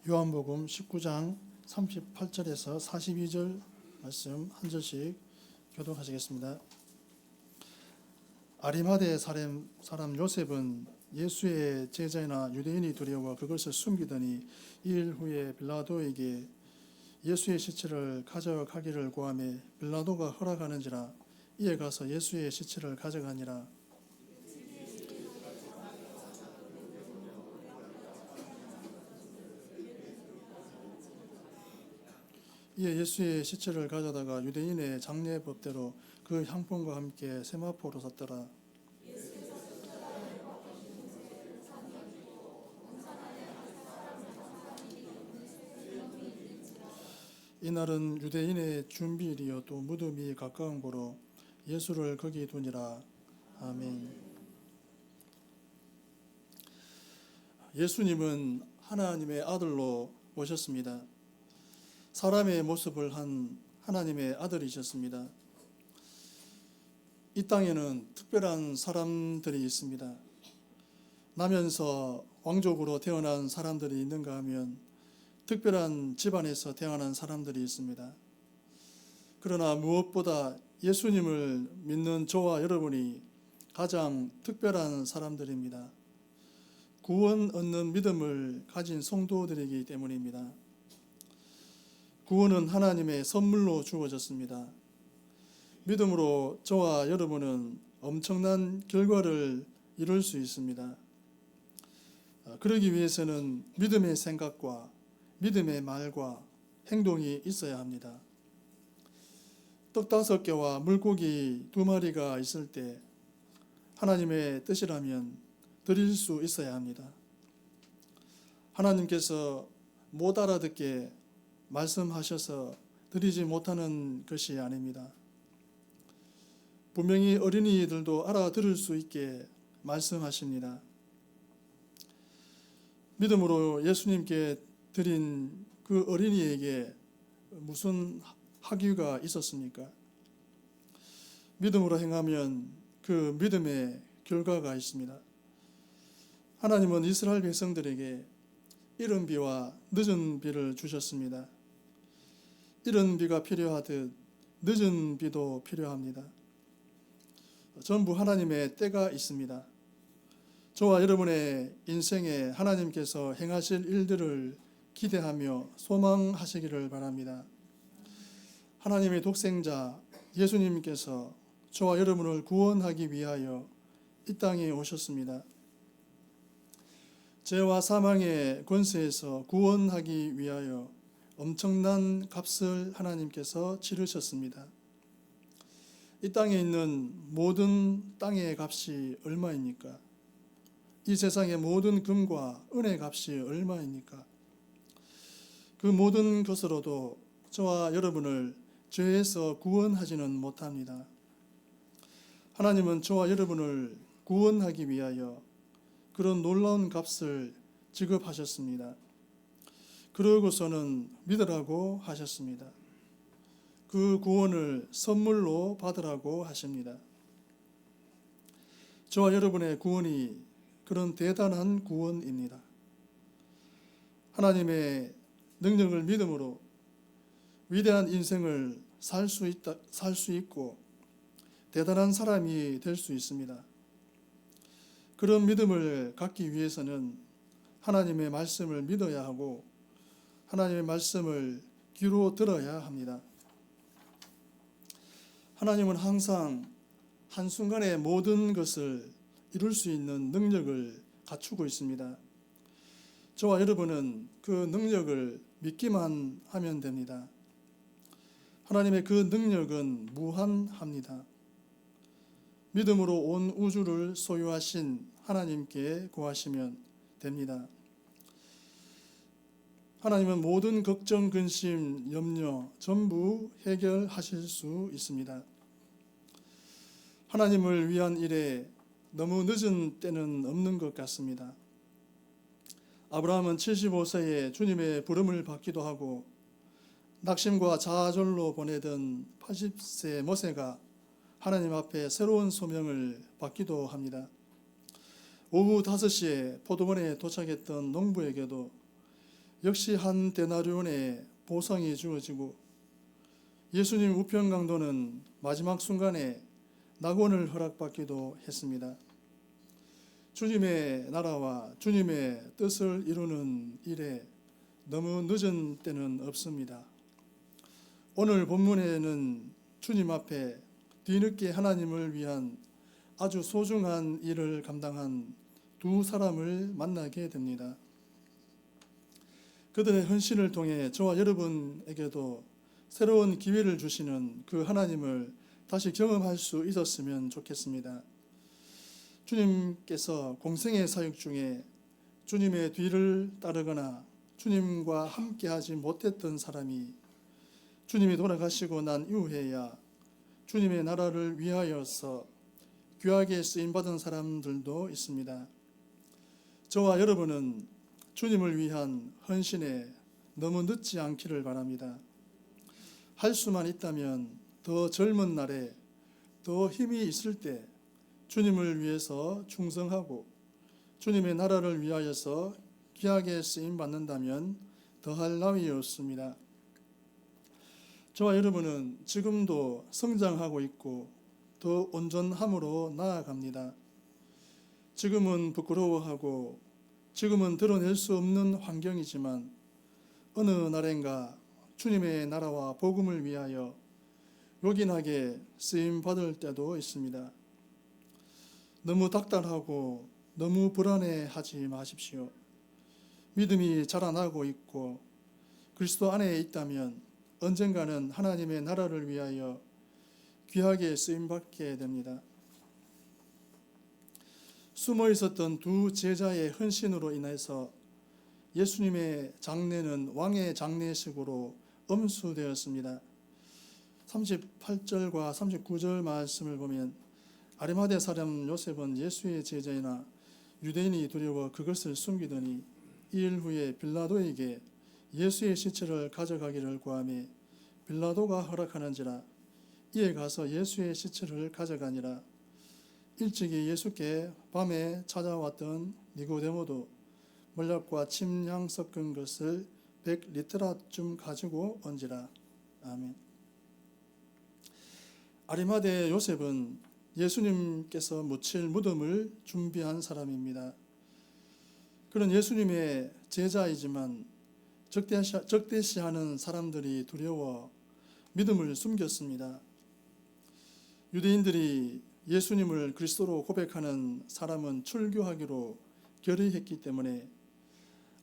요한복음 19장 38절에서 42절 말씀 한 절씩 교독하시겠습니다. 아리마대 사람 요셉은 예수의 제자나 유대인이 두려워 그것을 숨기더니 2일 후에 빌라도에게 예수의 시체를 가져가기를 구하매 빌라도가 허락하는지라 이에 가서 예수의 시체를 가져가니라. 이에 예수의 시체를 가져다가 유대인의 장례법대로 그 향품과 함께 세마포로 샀더라. 이날은 유대인의 준비일이요 또 무덤이 가까운 고로 예수를 거기 두니라. 아멘. 예수님은 하나님의 아들로 오셨습니다. 사람의 모습을 한 하나님의 아들이셨습니다. 이 땅에는 특별한 사람들이 있습니다. 나면서 왕족으로 태어난 사람들이 있는가 하면 특별한 집안에서 태어난 사람들이 있습니다. 그러나 무엇보다 예수님을 믿는 저와 여러분이 가장 특별한 사람들입니다. 구원 얻는 믿음을 가진 성도들이기 때문입니다. 구원은 하나님의 선물로 주어졌습니다. 믿음으로 저와 여러분은 엄청난 결과를 이룰 수 있습니다. 그러기 위해서는 믿음의 생각과 믿음의 말과 행동이 있어야 합니다. 떡 5개와 물고기 2마리가 있을 때 하나님의 뜻이라면 드릴 수 있어야 합니다. 하나님께서 못 알아듣게 말씀하셔서 드리지 못하는 것이 아닙니다. 분명히 어린이들도 알아들을 수 있게 말씀하십니다. 믿음으로 예수님께 드린 그 어린이에게 무슨 학위가 있었습니까? 믿음으로 행하면 그 믿음의 결과가 있습니다. 하나님은 이스라엘 백성들에게 이른 비와 늦은 비를 주셨습니다. 이른 비가 필요하듯 늦은 비도 필요합니다. 전부 하나님의 때가 있습니다. 저와 여러분의 인생에 하나님께서 행하실 일들을 기대하며 소망하시기를 바랍니다. 하나님의 독생자 예수님께서 저와 여러분을 구원하기 위하여 이 땅에 오셨습니다. 죄와 사망의 권세에서 구원하기 위하여 엄청난 값을 하나님께서 치르셨습니다. 이 땅에 있는 모든 땅의 값이 얼마입니까? 이 세상의 모든 금과 은의 값이 얼마입니까? 그 모든 것으로도 저와 여러분을 죄에서 구원하지는 못합니다. 하나님은 저와 여러분을 구원하기 위하여 그런 놀라운 값을 지급하셨습니다. 그러고서는 믿으라고 하셨습니다. 그 구원을 선물로 받으라고 하십니다. 저와 여러분의 구원이 그런 대단한 구원입니다. 하나님의 능력을 믿음으로 위대한 인생을 살 수 있고 대단한 사람이 될 수 있습니다. 그런 믿음을 갖기 위해서는 하나님의 말씀을 믿어야 하고 하나님의 말씀을 귀로 들어야 합니다. 하나님은 항상 한순간에 모든 것을 이룰 수 있는 능력을 갖추고 있습니다. 저와 여러분은 그 능력을 믿기만 하면 됩니다. 하나님의 그 능력은 무한합니다. 믿음으로 온 우주를 소유하신 하나님께 구하시면 됩니다. 하나님은 모든 걱정, 근심, 염려 전부 해결하실 수 있습니다. 하나님을 위한 일에 너무 늦은 때는 없는 것 같습니다. 아브라함은 75세에 주님의 부름을 받기도 하고 낙심과 좌절로 보내던 80세 모세가 하나님 앞에 새로운 소명을 받기도 합니다. 오후 5시에 포도원에 도착했던 농부에게도 역시 한 데나리온의 보상이 주어지고 예수님 우편 강도는 마지막 순간에 낙원을 허락받기도 했습니다. 주님의 나라와 주님의 뜻을 이루는 일에 너무 늦은 때는 없습니다. 오늘 본문에는 주님 앞에 뒤늦게 하나님을 위한 아주 소중한 일을 감당한 두 사람을 만나게 됩니다. 그들의 헌신을 통해 저와 여러분에게도 새로운 기회를 주시는 그 하나님을 다시 경험할 수 있었으면 좋겠습니다. 주님께서 공생의 사역 중에 주님의 뒤를 따르거나 주님과 함께하지 못했던 사람이 주님이 돌아가시고 난 이후에야 주님의 나라를 위하여서 귀하게 쓰임받은 사람들도 있습니다. 저와 여러분은 주님을 위한 헌신에 너무 늦지 않기를 바랍니다. 할 수만 있다면 더 젊은 날에 더 힘이 있을 때 주님을 위해서 충성하고 주님의 나라를 위하여서 귀하게 쓰임받는다면 더할 나위 없습니다. 저와 여러분은 지금도 성장하고 있고 더 온전함으로 나아갑니다. 지금은 부끄러워하고 지금은 드러낼 수 없는 환경이지만 어느 날엔가 주님의 나라와 복음을 위하여 요긴하게 쓰임받을 때도 있습니다. 너무 닥달하고 너무 불안해하지 마십시오. 믿음이 자라나고 있고 그리스도 안에 있다면 언젠가는 하나님의 나라를 위하여 귀하게 쓰임받게 됩니다. 숨어 있었던 두 제자의 헌신으로 인해서 예수님의 장례는 왕의 장례식으로 엄수되었습니다. 38절과 39절 말씀을 보면 아리마대 사람 요셉은 예수의 제자이나 유대인이 두려워 그것을 숨기더니 2일 후에 빌라도에게 예수의 시체를 가져가기를 구하며 빌라도가 허락하는지라 이에 가서 예수의 시체를 가져가니라. 일찍이 예수께 밤에 찾아왔던 니고데모도 몰약과 침향 섞은 것을 100리터라쯤 가지고 온지라. 아멘. 아리마대 요셉은 예수님께서 묻힐 무덤을 준비한 사람입니다. 그는 예수님의 제자이지만 적대시하는 사람들이 두려워 믿음을 숨겼습니다. 유대인들이 예수님을 그리스도로 고백하는 사람은 출교하기로 결의했기 때문에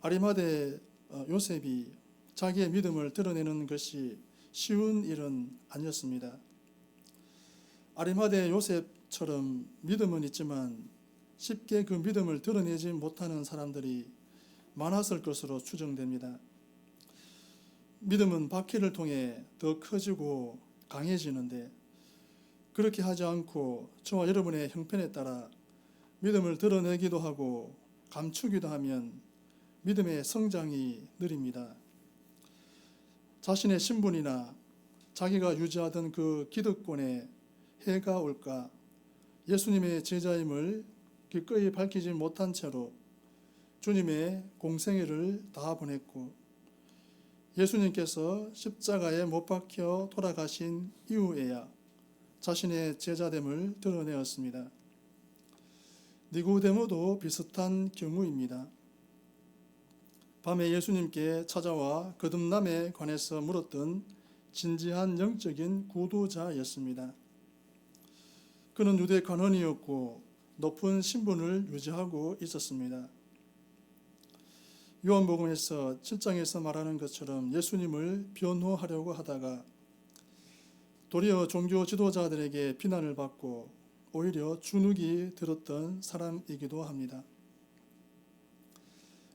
아리마대 요셉이 자기의 믿음을 드러내는 것이 쉬운 일은 아니었습니다. 아리마대 요셉처럼 믿음은 있지만 쉽게 그 믿음을 드러내지 못하는 사람들이 많았을 것으로 추정됩니다. 믿음은 박해를 통해 더 커지고 강해지는데 그렇게 하지 않고 저와 여러분의 형편에 따라 믿음을 드러내기도 하고 감추기도 하면 믿음의 성장이 느립니다. 자신의 신분이나 자기가 유지하던 그 기득권에 해가 올까 예수님의 제자임을 기꺼이 밝히지 못한 채로 주님의 공생애를 다 보냈고 예수님께서 십자가에 못 박혀 돌아가신 이후에야 자신의 제자됨을 드러내었습니다. 니고데모도 비슷한 경우입니다. 밤에 예수님께 찾아와 거듭남에 관해서 물었던 진지한 영적인 구도자였습니다. 그는 유대 관원이었고 높은 신분을 유지하고 있었습니다. 요한복음에서 7장에서 말하는 것처럼 예수님을 변호하려고 하다가 도리어 종교 지도자들에게 비난을 받고 오히려 주눅이 들었던 사람이기도 합니다.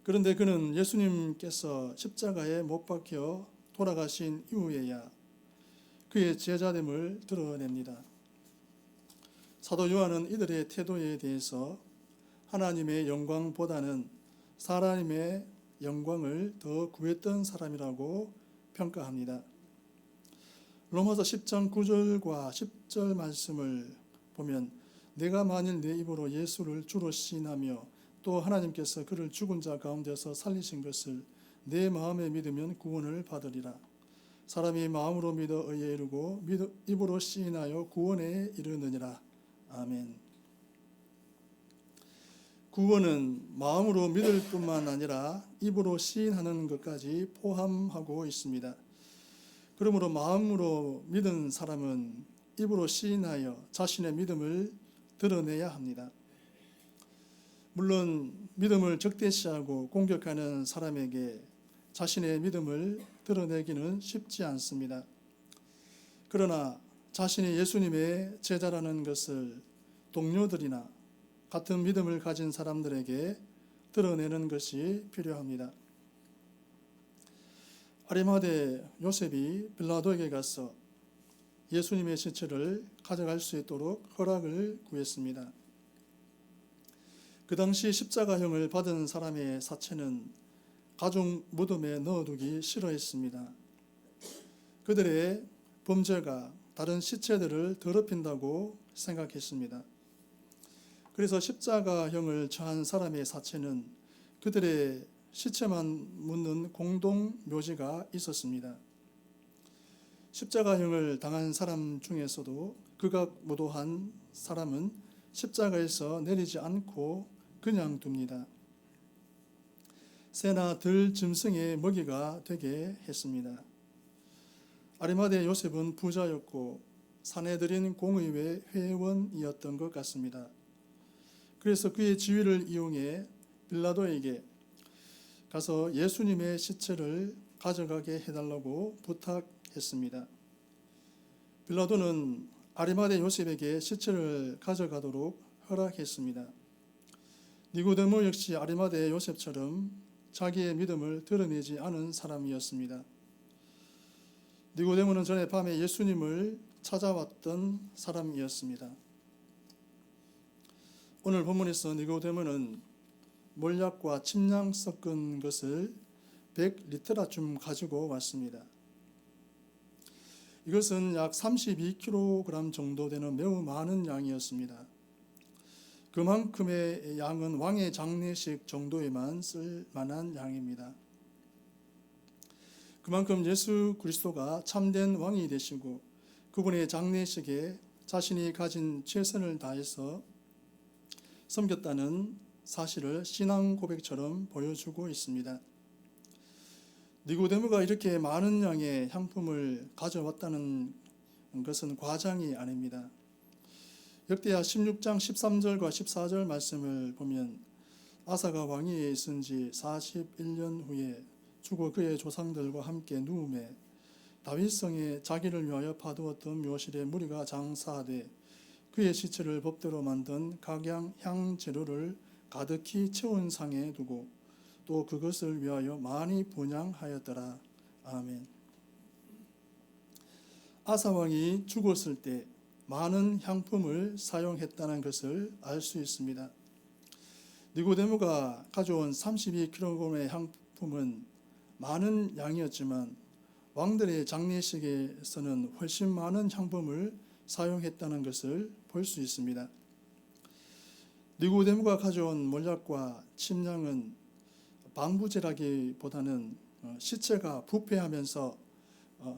그런데 그는 예수님께서 십자가에 못 박혀 돌아가신 이후에야 그의 제자됨을 드러냅니다. 사도 요한은 이들의 태도에 대해서 하나님의 영광보다는 사람의 영광을 더 구했던 사람이라고 평가합니다. 로마서 10장 9절과 10절 말씀을 보면 내가 만일 내 입으로 예수를 주로 시인하며 또 하나님께서 그를 죽은 자 가운데서 살리신 것을 내 마음에 믿으면 구원을 받으리라. 사람이 마음으로 믿어 의에 이르고 입으로 시인하여 구원에 이르느니라. 아멘. 구원은 마음으로 믿을 뿐만 아니라 입으로 시인하는 것까지 포함하고 있습니다. 그러므로 마음으로 믿은 사람은 입으로 시인하여 자신의 믿음을 드러내야 합니다. 물론 믿음을 적대시하고 공격하는 사람에게 자신의 믿음을 드러내기는 쉽지 않습니다. 그러나 자신이 예수님의 제자라는 것을 동료들이나 같은 믿음을 가진 사람들에게 드러내는 것이 필요합니다. 아리마대 요셉이 빌라도에게 가서 예수님의 시체를 가져갈 수 있도록 허락을 구했습니다. 그 당시 십자가형을 받은 사람의 사체는 가족 무덤에 넣어두기 싫어했습니다. 그들의 범죄가 다른 시체들을 더럽힌다고 생각했습니다. 그래서 십자가형을 처한 사람의 사체는 그들의 시체만 묻는 공동 묘지가 있었습니다. 십자가형을 당한 사람 중에서도 극악무도한 사람은 십자가에서 내리지 않고 그냥 둡니다. 새나 들 짐승의 먹이가 되게 했습니다. 아리마대 요셉은 부자였고 사내들인 공의회 회원이었던 것 같습니다. 그래서 그의 지위를 이용해 빌라도에게 가서 예수님의 시체를 가져가게 해달라고 부탁했습니다. 빌라도는 아리마대 요셉에게 시체를 가져가도록 허락했습니다. 니고데모 역시 아리마대 요셉처럼 자기의 믿음을 드러내지 않은 사람이었습니다. 니고데모는 전에 밤에 예수님을 찾아왔던 사람이었습니다. 오늘 본문에서 니고데모는 몰약과 침량 섞은 것을 100리터라쯤 가지고 왔습니다. 이것은 약 32kg 정도 되는 매우 많은 양이었습니다. 그만큼의 양은 왕의 장례식 정도에만 쓸 만한 양입니다. 그만큼 예수 그리스도가 참된 왕이 되시고 그분의 장례식에 자신이 가진 최선을 다해서 섬겼다는 사실을 신앙 고백처럼 보여주고 있습니다. 니고데모가 이렇게 많은 양의 향품을 가져왔다는 것은 과장이 아닙니다. 역대하 16장 13절과 14절 말씀을 보면 아사가 왕위에 있은 지 41년 후에 죽어 그의 조상들과 함께 누움에 다윗성에 자기를 위하여 파두었던 묘실에 무리가 장사하되 그의 시체를 법대로 만든 각양 향재료를 가득히 채운 상에 두고 또 그것을 위하여 많이 분향하였더라. 아멘. 아사 왕이 죽었을 때 많은 향품을 사용했다는 것을 알 수 있습니다. 니고데모가 가져온 32kg의 향품은 많은 양이었지만 왕들의 장례식에서는 훨씬 많은 향품을 사용했다는 것을 볼 수 있습니다. 니고데모가 가져온 몰약과 침량은 방부제라기보다는 시체가 부패하면서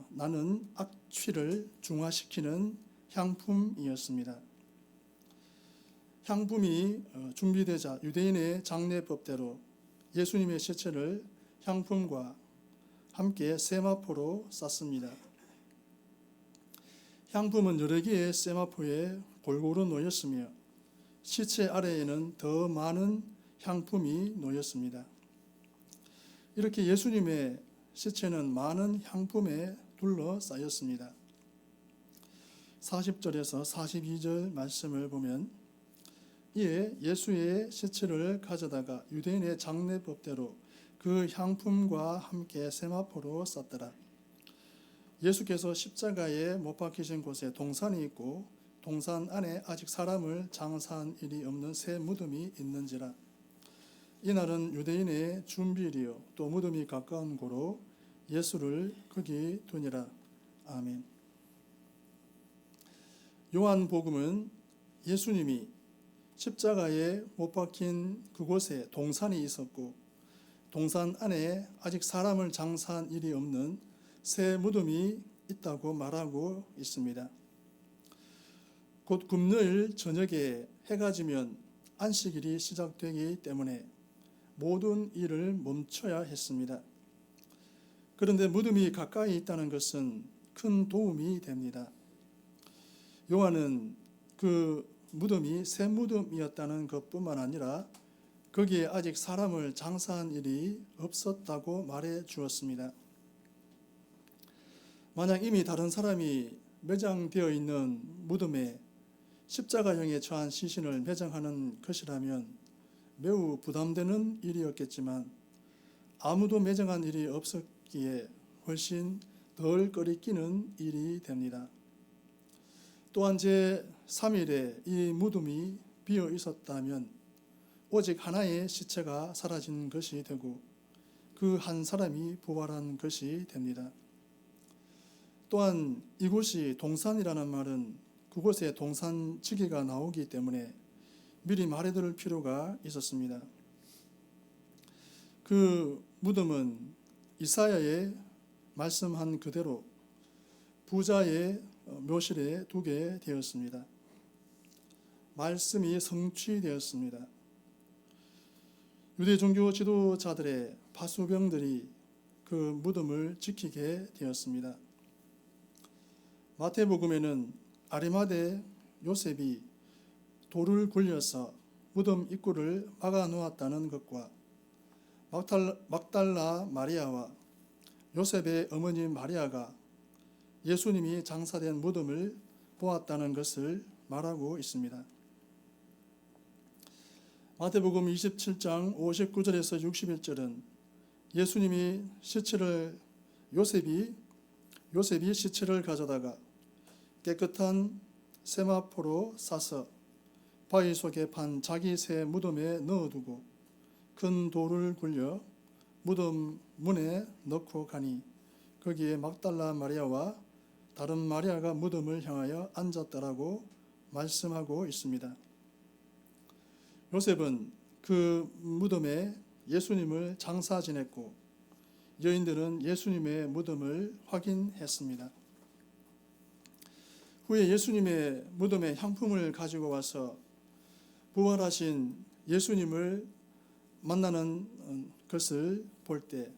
나는 악취를 중화시키는 향품이었습니다. 향품이 준비되자 유대인의 장례법대로 예수님의 시체를 향품과 함께 세마포로 쌌습니다. 향품은 여러 개의 세마포에 골고루 놓였으며 시체 아래에는 더 많은 향품이 놓였습니다. 이렇게 예수님의 시체는 많은 향품에 둘러싸였습니다. 40절에서 42절 말씀을 보면 이에 예수의 시체를 가져다가 유대인의 장례법대로 그 향품과 함께 세마포로 쌌더라. 예수께서 십자가에 못 박히신 곳에 동산이 있고 동산 안에 아직 사람을 장사한 일이 없는 새 무덤이 있는지라. 이날은 유대인의 준비일이요 또 무덤이 가까운 고로 예수를 거기 두니라. 아멘. 요한복음은 예수님이 십자가에 못 박힌 그곳에 동산이 있었고 동산 안에 아직 사람을 장사한 일이 없는 새 무덤이 있다고 말하고 있습니다. 곧 금요일 저녁에 해가 지면 안식일이 시작되기 때문에 모든 일을 멈춰야 했습니다. 그런데 무덤이 가까이 있다는 것은 큰 도움이 됩니다. 요한은 그 무덤이 새 무덤이었다는 것뿐만 아니라 거기에 아직 사람을 장사한 일이 없었다고 말해 주었습니다. 만약 이미 다른 사람이 매장되어 있는 무덤에 십자가형에 처한 시신을 매장하는 것이라면 매우 부담되는 일이었겠지만 아무도 매장한 일이 없었기에 훨씬 덜 꺼리끼는 일이 됩니다. 또한 제3일에 이 무덤이 비어 있었다면 오직 하나의 시체가 사라진 것이 되고 그 한 사람이 부활한 것이 됩니다. 또한 이곳이 동산이라는 말은 그곳에 동산지기가 나오기 때문에 미리 말해둘 필요가 있었습니다. 그 무덤은 이사야의 말씀한 그대로 부자의 묘실에 두게 되었습니다. 말씀이 성취되었습니다. 유대 종교 지도자들의 파수병들이 그 무덤을 지키게 되었습니다. 마태복음에는 아리마대 요셉이 돌을 굴려서 무덤 입구를 막아 놓았다는 것과 막달라 마리아와 요셉의 어머니 마리아가 예수님이 장사된 무덤을 보았다는 것을 말하고 있습니다. 마태복음 27장 59절에서 61절은 예수님이 요셉이 시체를 가져다가 깨끗한 세마포로 싸서 바위 속에 판 자기 새 무덤에 넣어두고 큰 돌을 굴려 무덤 문에 넣고 가니 거기에 막달라 마리아와 다른 마리아가 무덤을 향하여 앉았다라고 말씀하고 있습니다. 요셉은 그 무덤에 예수님을 장사 지냈고 여인들은 예수님의 무덤을 확인했습니다. 후에 예수님의 무덤에 향품을 가지고 와서 부활하신 예수님을 만나는 것을 볼 때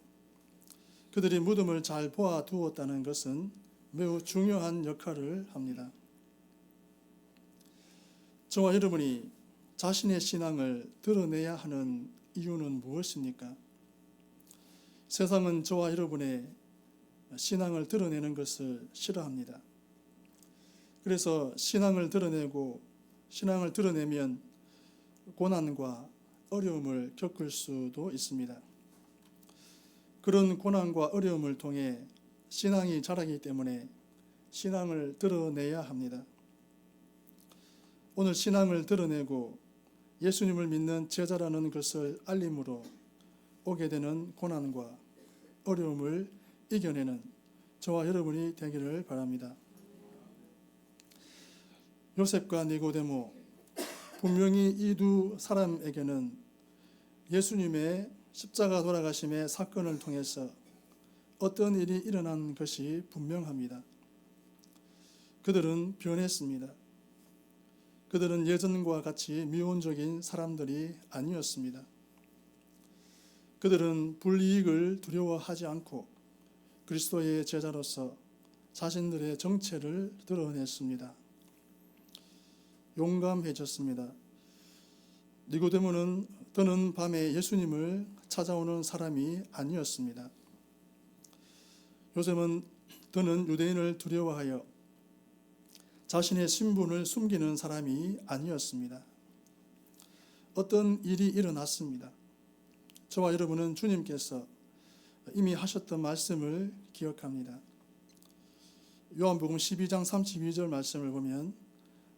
그들이 무덤을 잘 보아두었다는 것은 매우 중요한 역할을 합니다. 저와 여러분이 자신의 신앙을 드러내야 하는 이유는 무엇입니까? 세상은 저와 여러분의 신앙을 드러내는 것을 싫어합니다. 그래서 신앙을 드러내면 고난과 어려움을 겪을 수도 있습니다. 그런 고난과 어려움을 통해 신앙이 자라기 때문에 신앙을 드러내야 합니다. 오늘 신앙을 드러내고 예수님을 믿는 제자라는 것을 알림으로 오게 되는 고난과 어려움을 이겨내는 저와 여러분이 되기를 바랍니다. 요셉과 니고데모, 분명히 이 두 사람에게는 예수님의 십자가 돌아가심의 사건을 통해서 어떤 일이 일어난 것이 분명합니다. 그들은 변했습니다. 그들은 예전과 같이 미온적인 사람들이 아니었습니다. 그들은 불이익을 두려워하지 않고 그리스도의 제자로서 자신들의 정체를 드러냈습니다. 용감해졌습니다. 니고데모는 더는 밤에 예수님을 찾아오는 사람이 아니었습니다. 요셉은 더는 유대인을 두려워하여 자신의 신분을 숨기는 사람이 아니었습니다. 어떤 일이 일어났습니다. 저와 여러분은 주님께서 이미 하셨던 말씀을 기억합니다. 요한복음 12장 32절 말씀을 보면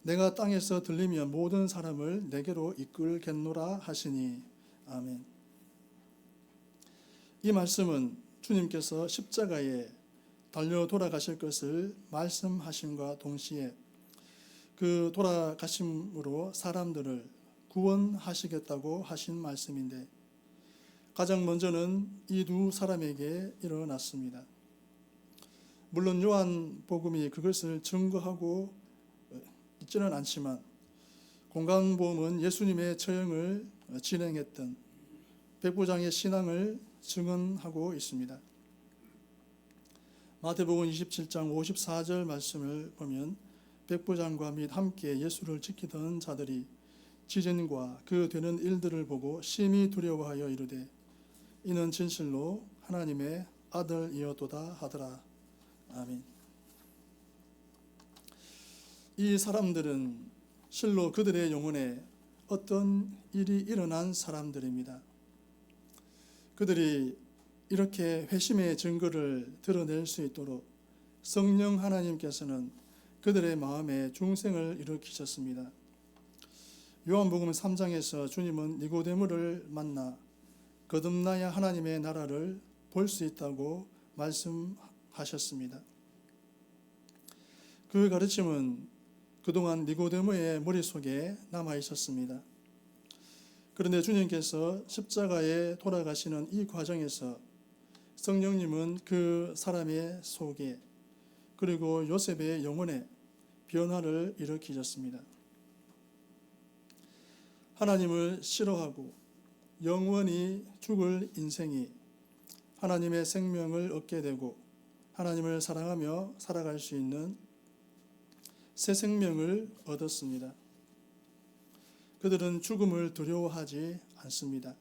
내가 땅에서 들리면 모든 사람을 내게로 이끌겠노라 하시니 아멘. 이 말씀은 주님께서 십자가에 달려 돌아가실 것을 말씀하심과 동시에 그 돌아가심으로 사람들을 구원하시겠다고 하신 말씀인데 가장 먼저는 이 두 사람에게 일어났습니다. 물론 요한복음이 그것을 증거하고 있지는 않지만 공관복음은 예수님의 처형을 진행했던 백부장의 신앙을 증언하고 있습니다. 마태복음 27장 54절 말씀을 보면 백부장과 및 함께 예수를 지키던 자들이 지진과 그 되는 일들을 보고 심히 두려워하여 이르되 이는 진실로 하나님의 아들이었도다 하더라. 아멘. 이 사람들은 실로 그들의 영혼에 어떤 일이 일어난 사람들입니다. 그들이 이렇게 회심의 증거를 드러낼 수 있도록 성령 하나님께서는 그들의 마음에 중생을 일으키셨습니다. 요한복음 3장에서 주님은 니고데모를 만나 거듭나야 하나님의 나라를 볼 수 있다고 말씀하셨습니다. 그 가르침은 그동안 니고데모의 머릿속에 남아 있었습니다. 그런데 주님께서 십자가에 돌아가시는 이 과정에서 성령님은 그 사람의 속에 그리고 요셉의 영혼에 변화를 일으키셨습니다. 하나님을 싫어하고 영원히 죽을 인생이 하나님의 생명을 얻게 되고 하나님을 사랑하며 살아갈 수 있는 새 생명을 얻었습니다. 그들은 죽음을 두려워하지 않습니다.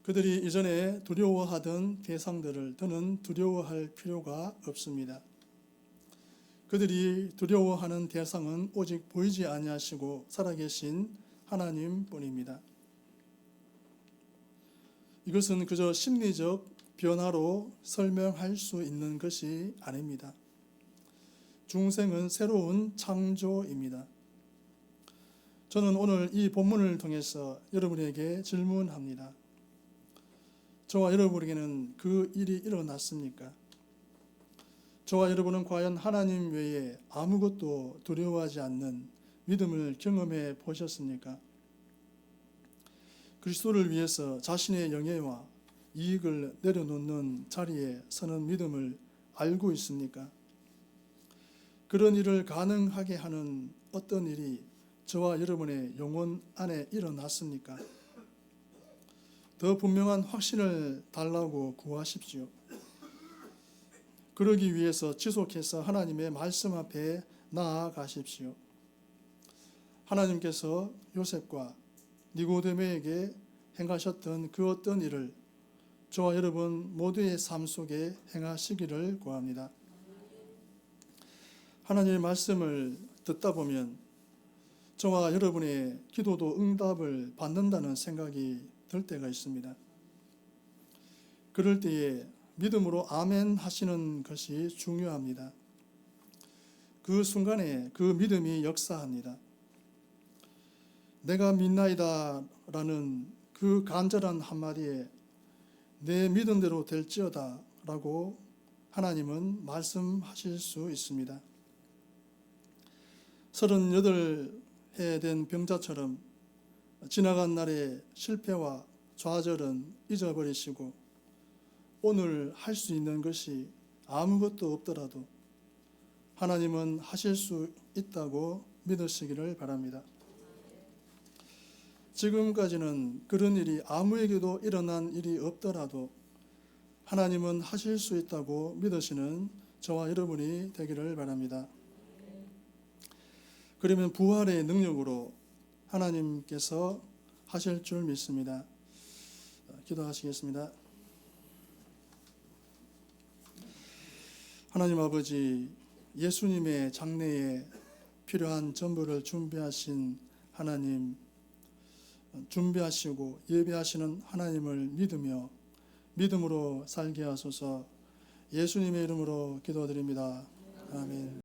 그들이 이전에 두려워하던 대상들을 더는 두려워할 필요가 없습니다. 그들이 두려워하는 대상은 오직 보이지 아니하시고 살아계신 하나님뿐입니다. 이것은 그저 심리적 변화로 설명할 수 있는 것이 아닙니다. 중생은 새로운 창조입니다. 저는 오늘 이 본문을 통해서 여러분에게 질문합니다. 저와 여러분에게는 그 일이 일어났습니까? 저와 여러분은 과연 하나님 외에 아무것도 두려워하지 않는 믿음을 경험해 보셨습니까? 그리스도를 위해서 자신의 영예와 이익을 내려놓는 자리에 서는 믿음을 알고 있습니까? 그런 일을 가능하게 하는 어떤 일이 저와 여러분의 영혼 안에 일어났습니까? 더 분명한 확신을 달라고 구하십시오. 그러기 위해서 지속해서 하나님의 말씀 앞에 나아가십시오. 하나님께서 요셉과 니고데모에게 행하셨던 그 어떤 일을 저와 여러분 모두의 삶 속에 행하시기를 구합니다. 하나님의 말씀을 듣다 보면 저와 여러분의 기도도 응답을 받는다는 생각이 들 때가 있습니다. 그럴 때에 믿음으로 아멘 하시는 것이 중요합니다. 그 순간에 그 믿음이 역사합니다. 내가 믿나이다 라는 그 간절한 한마디에 내 믿음대로 될지어다 라고 하나님은 말씀하실 수 있습니다. 38해 된 병자처럼 지나간 날의 실패와 좌절은 잊어버리시고 오늘 할 수 있는 것이 아무것도 없더라도 하나님은 하실 수 있다고 믿으시기를 바랍니다. 지금까지는 그런 일이 아무에게도 일어난 일이 없더라도 하나님은 하실 수 있다고 믿으시는 저와 여러분이 되기를 바랍니다. 그러면 부활의 능력으로 하나님께서 하실 줄 믿습니다. 기도하시겠습니다. 하나님 아버지, 예수님의 장래에 필요한 전부를 준비하신 하나님, 준비하시고 예배하시는 하나님을 믿으며 믿음으로 살게 하소서. 예수님의 이름으로 기도드립니다. 아멘.